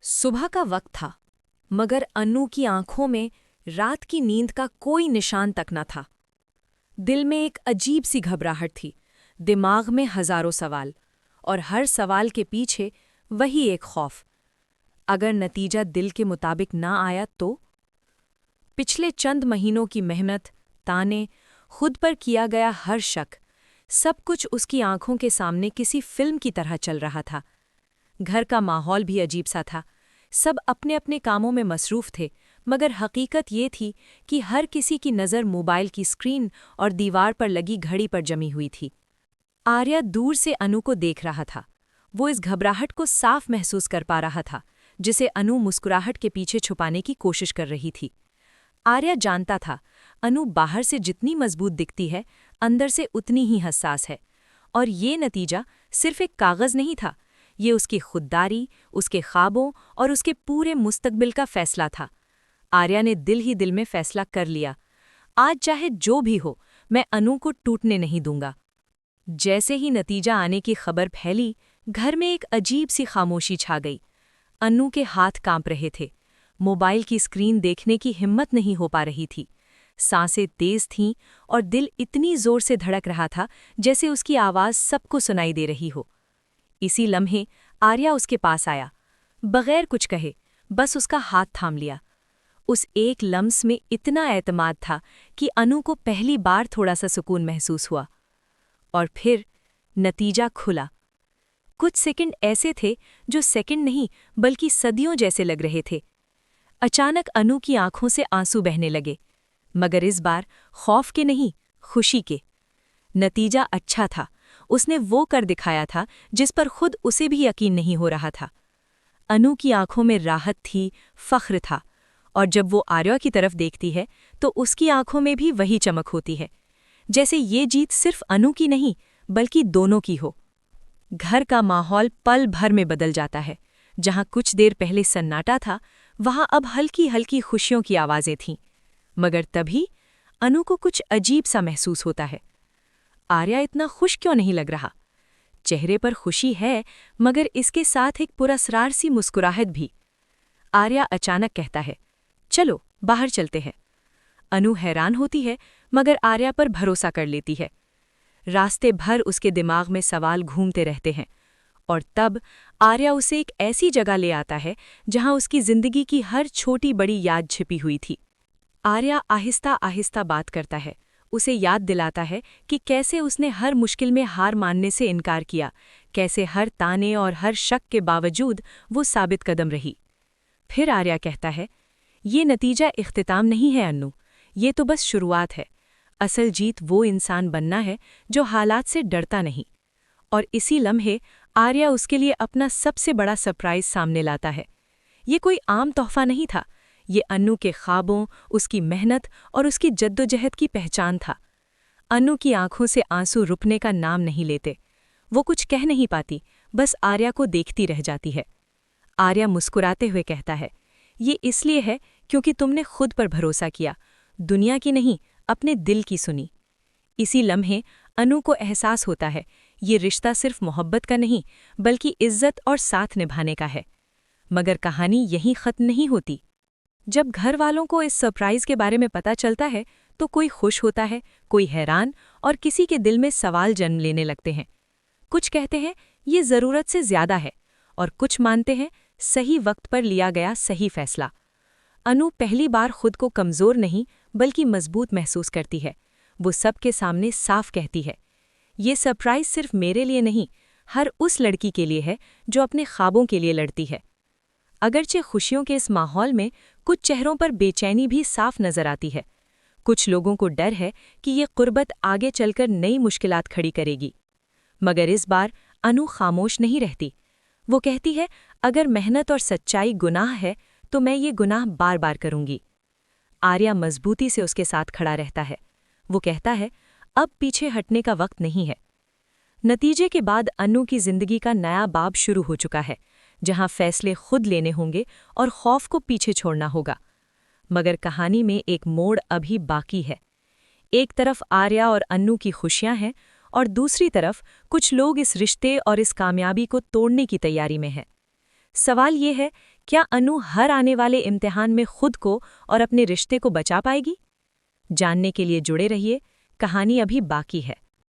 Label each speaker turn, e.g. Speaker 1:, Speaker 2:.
Speaker 1: सुबह का वक्त था, मगर अन्नू की आंखों में रात की नींद का कोई निशान तक न था। दिल में एक अजीब सी घबराहट थी, दिमाग में हजारों सवाल, और हर सवाल के पीछे वही एक खौफ। अगर नतीजा दिल के मुताबिक ना आया तो? पिछले चंद महीनों की मेहनत, ताने, खुद पर किया गया हर शक, सब कुछ उसकी आंखों के सामने किसी फिल्म की तरह चल रहा था। घर का माहौल भी अजीब सा था। सब अपने अपने कामों में मसरूफ थे, मगर हकीकत ये थी कि हर किसी की नज़र मोबाइल की स्क्रीन और दीवार पर लगी घड़ी पर जमी हुई थी। आर्या दूर से अनु को देख रहा था। वो इस घबराहट को साफ महसूस कर पा रहा था, जिसे अनु मुस्कुराहट के पीछे छुपाने की कोशिश कर रही थी। आर्या जानता था, अनु बाहर से जितनी मजबूत दिखती है, अंदर से उतनी ही हसास है। और ये नतीजा सिर्फ एक कागज़ नहीं था, ये उसकी खुददारी, उसके ख्वाबों और उसके पूरे मुस्तकबिल का फैसला था। आर्या ने दिल ही दिल में फैसला कर लिया, आज चाहे जो भी हो, मैं अनु को टूटने नहीं दूंगा। जैसे ही नतीजा आने की खबर फैली, घर में एक अजीब सी खामोशी छा गई। अनु के हाथ कांप रहे थे, मोबाइल की स्क्रीन देखने की हिम्मत नहीं हो पा रही थी। सांसें तेज थीं और दिल इतनी जोर से धड़क रहा था जैसे उसकी आवाज़ सबको सुनाई दे रही हो। इसी लम्हे आर्या उसके पास आया, बगैर कुछ कहे, बस उसका हाथ थाम लिया। उस एक लम्स में इतना एतमाद था कि अनु को पहली बार थोड़ा सा सुकून महसूस हुआ। और फिर नतीजा खुला। कुछ सेकंड ऐसे थे जो सेकंड नहीं बल्कि सदियों जैसे लग रहे थे। अचानक अनु की आंखों से आंसू बहने लगे, मगर इस बार खौफ के नहीं, खुशी के। नतीजा अच्छा था, उसने वो कर दिखाया था जिस पर खुद उसे भी यकीन नहीं हो रहा था। अनु की आंखों में राहत थी, फख्र था, और जब वो आर्या की तरफ देखती है तो उसकी आंखों में भी वही चमक होती है, जैसे ये जीत सिर्फ अनु की नहीं बल्कि दोनों की हो। घर का माहौल पल भर में बदल जाता है। जहां कुछ देर पहले सन्नाटा था, वहां अब हल्की हल्की खुशियों की आवाज़ें थीं। मगर तभी अनु को कुछ अजीब सा महसूस होता है। आर्या इतना खुश क्यों नहीं लग रहा? चेहरे पर खुशी है, मगर इसके साथ एक पुरस्कार सी मुस्कुराहट भी। आर्या अचानक कहता है, चलो बाहर चलते हैं। अनु हैरान होती है, मगर आर्या पर भरोसा कर लेती है। रास्ते भर उसके दिमाग में सवाल घूमते रहते हैं, और तब आर्या उसे एक ऐसी जगह ले आता है जहां उसकी जिंदगी की हर छोटी बड़ी याद छिपी हुई थी। आर्या आहिस्ता आहिस्ता बात करता है, उसे याद दिलाता है कि कैसे उसने हर मुश्किल में हार मानने से इनकार किया, कैसे हर ताने और हर शक के बावजूद वो साबित कदम रही। फिर आर्या कहता है, ये नतीजा इख्तिताम नहीं है अन्नू, ये तो बस शुरुआत है। असल जीत वो इंसान बनना है जो हालात से डरता नहीं। और इसी लम्हे आर्या उसके लिए अपना सबसे बड़ा सरप्राइज सामने लाता है। ये कोई आम तोहफा नहीं था, ये अन्नू के ख्वाबों, उसकी मेहनत और उसकी जद्दोजहद की पहचान था। अन्नू की आंखों से आंसू रुकने का नाम नहीं लेते। वो कुछ कह नहीं पाती, बस आर्या को देखती रह जाती है। आर्या मुस्कुराते हुए कहता है, ये इसलिए है क्योंकि तुमने खुद पर भरोसा किया, दुनिया की नहीं, अपने दिल की सुनी। इसी लम्हे अनु को एहसास होता है, ये रिश्ता सिर्फ मोहब्बत का नहीं बल्कि इज्जत और साथ निभाने का है। मगर कहानी यहीं खत्म नहीं होती। जब घर वालों को इस सरप्राइज के बारे में पता चलता है तो कोई खुश होता है, कोई हैरान, और किसी के दिल में सवाल जन्म लेने लगते हैं। कुछ कहते हैं ये ज़रूरत से ज़्यादा है, और कुछ मानते हैं सही वक्त पर लिया गया सही फैसला। अनु पहली बार खुद को कमज़ोर नहीं बल्कि मजबूत महसूस करती है। वो सबके सामने साफ कहती है, ये सरप्राइज सिर्फ मेरे लिए नहीं, हर उस लड़की के लिए है जो अपने ख्वाबों के लिए लड़ती है। अगरचे खुशियों के इस माहौल में कुछ चेहरों पर बेचैनी भी साफ नजर आती है। कुछ लोगों को डर है कि ये कुर्बत आगे चलकर नई मुश्किलात खड़ी करेगी। मगर इस बार अनु खामोश नहीं रहती। वो कहती है, अगर मेहनत और सच्चाई गुनाह है तो मैं ये गुनाह बार बार करूंगी। आर्या मजबूती से उसके साथ खड़ा रहता है। वो कहता है, अब पीछे हटने का वक्त नहीं है। नतीजे के बाद अनु की जिंदगी का नया बाब शुरू हो चुका है, जहां फैसले खुद लेने होंगे और खौफ को पीछे छोड़ना होगा। मगर कहानी में एक मोड़ अभी बाकी है। एक तरफ आर्या और अन्नू की खुशियां हैं, और दूसरी तरफ कुछ लोग इस रिश्ते और इस कामयाबी को तोड़ने की तैयारी में हैं। सवाल ये है क्या अनु हर आने वाले इम्तिहान में खुद को और अपने रिश्ते को बचा पाएगी? जानने के लिए जुड़े रहिए, कहानी अभी बाकी है।